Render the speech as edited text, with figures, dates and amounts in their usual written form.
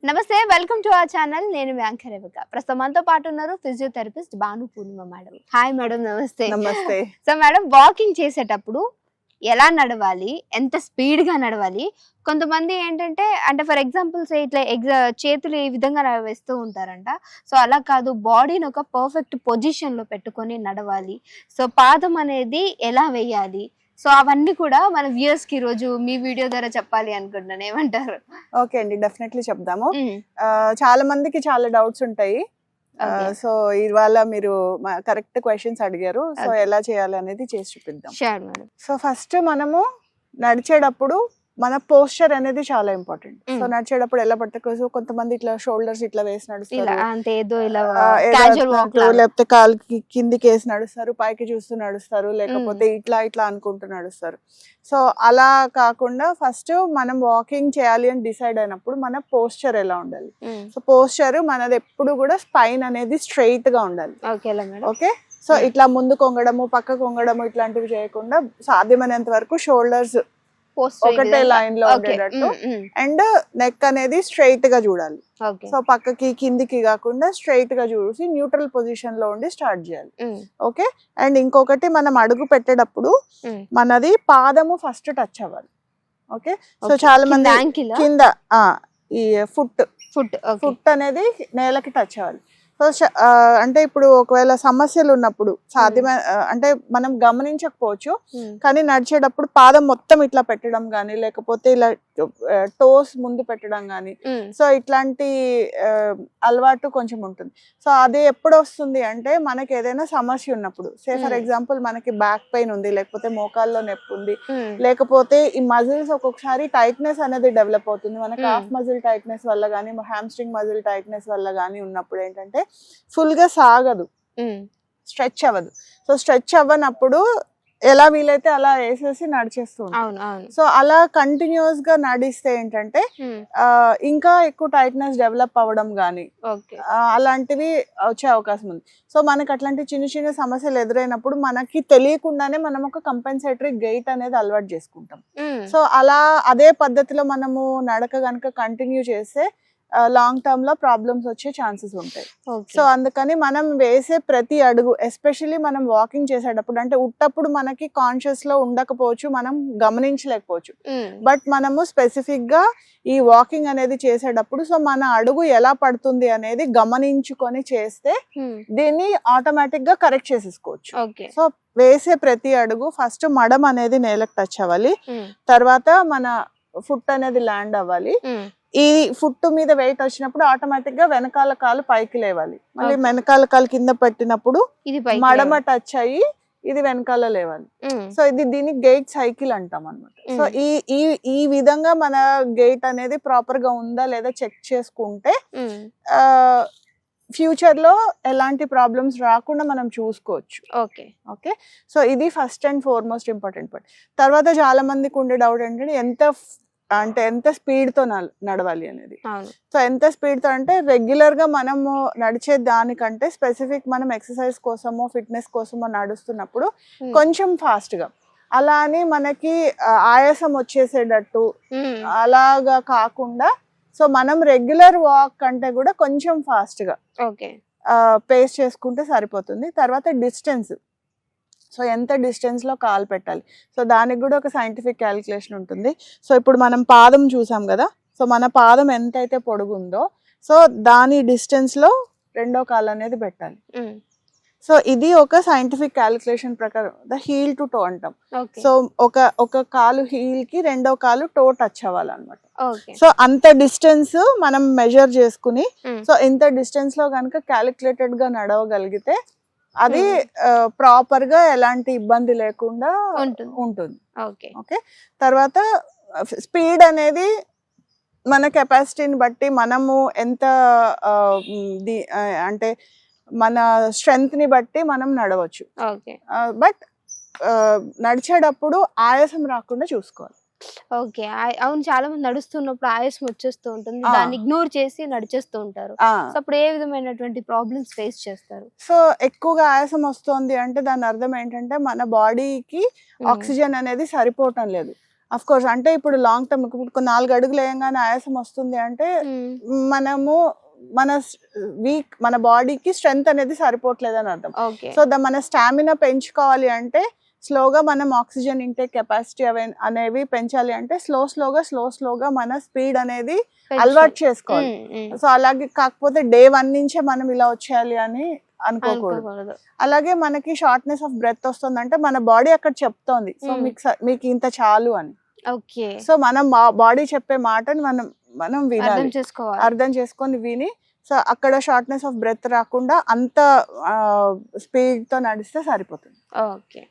నమస్తే, welcome to our channel. నేను మీ anchor రేవక. ప్రస్తుతం మనతో పాటు ఉన్నారు ఫిజియోథెరపిస్ట్ భాను పూర్ణిమ మేడం. హాయ్ మేడం, నమస్తే. నమస్తే. సో మేడం, వాకింగ్ చేసేటప్పుడు ఎలా నడవాలి, ఎంత స్పీడ్ గా నడవాలి? కొంతమంది ఏంటంటే ఫర్ ఎగ్జాంపుల్స్ ఇట్లా చేతులు ఈ విధంగా వేస్తూ ఉంటారంట. సో అలా కాదు, బాడీని ఒక పర్ఫెక్ట్ పొజిషన్ లో పెట్టుకొని నడవాలి. సో పాదం అనేది ఎలా వేయాలి, సో అవన్నీ కూడా మన వ్యూయర్స్ కి ఈ రోజు మీ వీడియో ద్వారా చెప్పాలి అనుకుంటున్నాను. ఏమంటారు? ఓకే అండి, డెఫినెట్లీ చెప్దాము. చాలా మందికి చాలా డౌట్స్ ఉంటాయి. సో ఇవాళ మీరు కరెక్ట్ క్వశ్చన్స్ అడిగారు. సో ఎలా చేయాలి అనేది చేసి చూపిద్దాం. సో ఫస్ట్ మనము నడిచేటప్పుడు మన పోస్చర్ అనేది చాలా ఇంపార్టెంట్. సో నడిచేటప్పుడు ఎలా పడితే కొంతమంది ఇట్లా షోల్డర్స్ ఇట్లా వేసి నడుస్తారు, లేకపోతే కాలుకి కిందికి వేసి నడుస్తారు, పైకి చూస్తూ నడుస్తారు, లేకపోతే ఇట్లా ఇట్లా అనుకుంటూ నడుస్తారు. సో అలా కాకుండా ఫస్ట్ మనం వాకింగ్ చేయాలి అని డిసైడ్ అయినప్పుడు మన పోస్చర్ ఎలా ఉండాలి. సో పోస్చర్ మనది ఎప్పుడు కూడా స్పైన్ అనేది స్ట్రైట్ గా ఉండాలి. ఓకే, సో ఇట్లా ముందు కొంగడము పక్క కొంగడము ఇట్లాంటివి చేయకుండా సాధ్యమైనంత వరకు షోల్డర్స్ ఒకటే లైన్ లో ఉండేటట్టు అండ్ నెక్ అనేది స్ట్రైట్ గా చూడాలి. సో పక్కకి కిందికి కాకుండా స్ట్రైట్ గా చూసి న్యూట్రల్ పొజిషన్ లో ఉండి స్టార్ట్ చేయాలి. ఓకే, అండ్ ఇంకొకటి మనం అడుగు పెట్టేటప్పుడు మనది పాదము ఫస్ట్ టచ్ అవ్వాలి. ఓకే, సో చాలా మంది కింద ఈ ఫుట్ అనేది నేలకి టచ్ అవ్వాలి. సో అంటే ఇప్పుడు ఒకవేళ సమస్యలు ఉన్నప్పుడు సాధ్యమైన అంటే మనం గమనించకపోవచ్చు, కానీ నడిచేటప్పుడు పాదం మొత్తం ఇట్లా పెట్టడం గానీ లేకపోతే ఇలా టోస్ ముందు పెట్టడం గానీ, సో ఇట్లాంటి అలవాటు కొంచెం ఉంటుంది. సో అది ఎప్పుడు వస్తుంది అంటే మనకి ఏదైనా సమస్య ఉన్నప్పుడు, ఫర్ ఎగ్జాంపుల్ మనకి బ్యాక్ పెయిన్ ఉంది, లేకపోతే మోకాల్లో నొప్పి ఉంది, లేకపోతే ఈ మజిల్స్ ఒక్కొక్కసారి టైట్నెస్ అనేది డెవలప్ అవుతుంది. మనకి హాఫ్ మజిల్ టైట్నెస్ వల్ల గానీ హ్యామ్స్ట్రింగ్ మజిల్ టైట్నెస్ వల్ల గానీ ఉన్నప్పుడు ఏంటంటే ఫుల్ గా సాగదు, స్ట్రెచ్ అవ్వదు. సో స్ట్రెచ్ అవ్వనప్పుడు ఎలా వీలైతే అలా వేసేసి నడిచేస్తూ ఉంటాం. సో అలా కంటిన్యూస్ గా నడిస్తే ఏంటంటే ఇంకా ఎక్కువ టైట్నెస్ డెవలప్ అవ్వడం గానీ అలాంటివి వచ్చే అవకాశం ఉంది. సో మనకి అట్లాంటి చిన్న చిన్న సమస్యలు ఎదురైనప్పుడు మనకి తెలియకుండానే మనం ఒక కంపెన్సేటరీ గైట్ అనేది అలవాటు చేసుకుంటాం. సో అలా అదే పద్ధతిలో మనము నడక గనుక కంటిన్యూ చేస్తే లాంగ్ టర్మ్ లో ప్రాబ్లమ్స్ వచ్చే ఛాన్సెస్ ఉంటాయి. సో అందుకని మనం వేసే ప్రతి అడుగు, ఎస్పెషల్లీ మనం వాకింగ్ చేసేటప్పుడు, అంటే ఉట్టప్పుడు మనకి కాన్షియస్ లో ఉండకపోవచ్చు, మనం గమనించలేకపోవచ్చు, బట్ మనము స్పెసిఫిక్ గా ఈ వాకింగ్ అనేది చేసేటప్పుడు సో మన అడుగు ఎలా పడుతుంది అనేది గమనించుకొని చేస్తే దీన్ని ఆటోమేటిక్ గా కరెక్ట్ చేసేసుకోవచ్చు. సో వేసే ప్రతి అడుగు ఫస్ట్ మడం అనేది నేలకు టచ్ అవ్వాలి, తర్వాత మన ఫుట్ అనేది ల్యాండ్ అవ్వాలి. ఈ ఫుట్ మీద వెయిట్ వచ్చినప్పుడు ఆటోమేటిక్ గా వెనకాల కాలు పైకి లేవాలి, మళ్ళీ వెనకాల కాలు కింద పెట్టినప్పుడు మడమ టచ్ అయ్యి ఇది వెనకాల లేవాలి. సో దీన్ని గేట్ సైకిల్ అంటాం అన్నమాట. సో ఈ విధంగా మన గేట్ అనేది ప్రాపర్ గా ఉందా లేదా చెక్ చేసుకుంటే ఫ్యూచర్ లో ఎలాంటి ప్రాబ్లమ్స్ రాకుండా మనం చూసుకోవచ్చు. ఓకే, సో ఇది first and foremost important point. తర్వాత చాలా మందికి ఉండే డౌట్ ఏంటంటే ఎంత స్పీడ్ తో నడవాలి అనేది. సో ఎంత స్పీడ్ తో అంటే రెగ్యులర్ గా మనము నడిచే దానికంటే స్పెసిఫిక్ మనం ఎక్సర్సైజ్ కోసమో ఫిట్నెస్ కోసమో నడుస్తున్నప్పుడు కొంచెం ఫాస్ట్ గా, అలా అని మనకి ఆయాసం వచ్చేసేటట్టు అలాగా కాకుండా సో మనం రెగ్యులర్ వాక్ కంటే కూడా కొంచెం ఫాస్ట్ గా పేస్ చేసుకుంటే సరిపోతుంది. తర్వాత డిస్టెన్స్, సో ఎంత డిస్టెన్స్ లో కాలు పెట్టాలి, సో దానికి కూడా ఒక సైంటిఫిక్ క్యాలిక్యులేషన్ ఉంటుంది. సో ఇప్పుడు మనం పాదం చూసాం కదా, సో మన పాదం ఎంతైతే పొడుగుందో సో దాని డిస్టెన్స్ లో రెండో కాలు అనేది పెట్టాలి. సో ఇది ఒక సైంటిఫిక్ క్యాలిక్యులేషన్ ప్రకారం ద హీల్ టు టో అంటాం. సో ఒక కాలు హీల్ కి రెండో కాలు టో టచ్ అవ్వాలన్నమాట. సో అంత డిస్టెన్స్ మనం మెజర్ చేసుకుని సో ఇంత డిస్టెన్స్ లో కనుక క్యాలిక్యులేటెడ్ గా నడవగలిగితే అది ప్రాపర్ గా ఎలాంటి ఇబ్బంది లేకుండా ఉంటుంది. ఓకే, తర్వాత స్పీడ్ అనేది మన కెపాసిటీని బట్టి మనము ఎంత అంటే మన స్ట్రెంగ్త్ ని బట్టి మనం నడవచ్చు. బట్ నడిచేటప్పుడు ఆయాసం రాకుండా చూసుకోవాలి. అవును, చాలా మంది నడుస్తున్నప్పుడు ఆయాసం వచ్చేస్తూ ఉంటుంది, దాన్ని ఇగ్నోర్ చేసి నడిచేస్తూ ఉంటారు. సో అప్పుడు ఏ విధమైనటువంటి ప్రాబ్లమ్స్ ఫేస్ చేస్తారు? సో ఎక్కువగా ఆయాసం వస్తుంది అంటే దాని అర్థం ఏంటంటే మన బాడీకి ఆక్సిజన్ అనేది సరిపోవటం లేదు. అఫ్ కోర్స్ అంటే ఇప్పుడు లాంగ్ టర్మ్ ఇప్పుడు 4 అడుగులు వేయంగానే ఆయాసం వస్తుంది అంటే మనము మన మన బాడీకి స్ట్రెంగ్త్ అనేది సరిపోవట్లేదు అని అర్థం. ఓకే. సో మన స్టామినా పెంచుకోవాలి అంటే స్లోగా మనం ఆక్సిజన్ ఇంటేక్ కెపాసిటీ అనేవి పెంచాలి అంటే స్లోగా మన స్పీడ్ అనేది అలవాటు చేసుకోవాలి. సో అలాగే కాకపోతే డే 1 నుంచే మనం ఇలా వచ్చేయాలి అని అనుకోకూడదు. అలాగే మనకి షార్ట్నెస్ ఆఫ్ బ్రెత్ వస్తుందంటే మన బాడీ అక్కడ చెప్తోంది సో మీకు ఇంత చాలు అని. ఓకే. సో మనం బాడీ చెప్పే మాటని మనం వినాలి, అర్థం చేసుకొని విని సో అక్కడ షార్ట్నెస్ ఆఫ్ బ్రెత్ రాకుండా అంత స్పీడ్ తో నడిస్తే సరిపోతుంది. ఓకే.